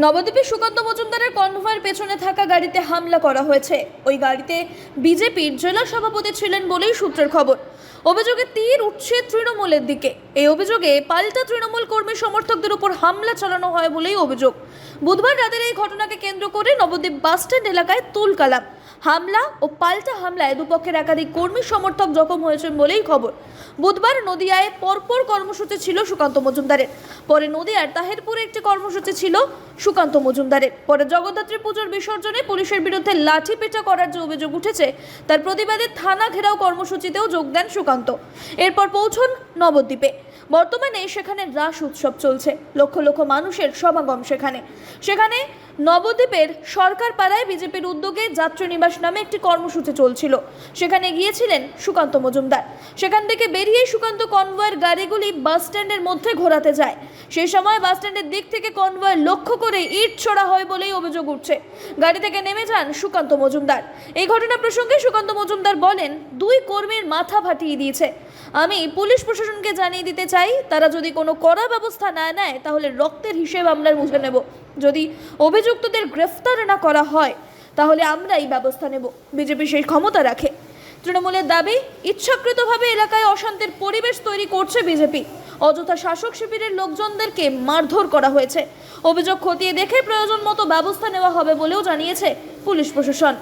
নবদ্বীপে সুকান্ত মজুমদারের কনভয়ের পেছনে থাকা গাড়িতে হামলা করা হয়েছে। ওই গাড়িতে বিজেপির জেলা সভাপতি ছিলেন বলেই সূত্রের খবর। অভিযোগে তীর উঠছে তৃণমূলের দিকে। এই অভিযোগে পাল্টা তৃণমূল কর্মী সমর্থকদের উপর হামলা চালানো হয় বলেই অভিযোগ। বুধবার রাতের এই ঘটনাকে কেন্দ্র করে নবদ্বীপ বাসস্ট্যান্ড এলাকায় তুলকালাম। হামলা ও পাল্টা হামলায় দুপক্ষের একাধিক কর্মী সমর্থক জখম হয়েছেন বলেই খবর। বুধবার নদিয়ায় পরপর কর্মসূচি ছিল সুকান্ত মজুমদারের। পরে নদিয়ার তাহেরপুরে একটি কর্মসূচি ছিল সুকান্ত মজুমদারের। পরে জগদ্ধাত্রী পুজোর বিসর্জনে পুলিশের বিরুদ্ধে লাঠিপেটা করার যে অভিযোগ উঠেছে, তার প্রতিবাদে থানা ঘেরাও কর্মসূচিতেও যোগ দেন সুকান্ত। এরপর পৌঁছন নবদ্বীপে। বর্তমানে সেখানে রাস উৎসব চলছে। লক্ষ লক্ষ মানুষের সমাগম সেখানে নবদ্বীপের সরকার পাড়ায় বিজেপির উদ্যোগে যাত্রী নিবাস নামে একটি কর্মসূচি চলছিল। সেখানে গিয়েছিলেন সুকান্ত মজুমদার। সেখান থেকে বেরিয়ে সুকান্ত কনভয়ের গাড়িগুলি বাস স্ট্যান্ডের মধ্যে ঘোরাতে যায়। সেই সময় বাস স্ট্যান্ডের দিক থেকে কনভয় লক্ষ্য করে ইট ছোড়া হয় বলেই অভিযোগ উঠছে। গাড়ি থেকে নেমে যান সুকান্ত মজুমদার। এই ঘটনা প্রসঙ্গে সুকান্ত মজুমদার বলেন, দুই কর্মীর মাথা ফাটিয়ে দিয়েছে। আমি পুলিশ প্রশাসনকে জানিয়ে দিতে চাই, তারা যদি কোনো কড়া ব্যবস্থা না নেয় তাহলে রক্তের হিসেব আমরা মুছে নেব। যদি অভিযুক্তদের গ্রেফতার না করা হয় তাহলে আমরা এই ব্যবস্থা নেব। বিজেপি সেই ক্ষমতা রাখে। তৃণমূলের দাবি, ইচ্ছাকৃতভাবে এলাকায় অশান্তির পরিবেশ তৈরি করছে বিজেপি। অযথা শাসক শিবিরের লোকজনদেরকে মারধর করা হয়েছে। অভিযোগ খতিয়ে দেখে প্রয়োজন মতো ব্যবস্থা নেওয়া হবে বলেও জানিয়েছে পুলিশ প্রশাসন।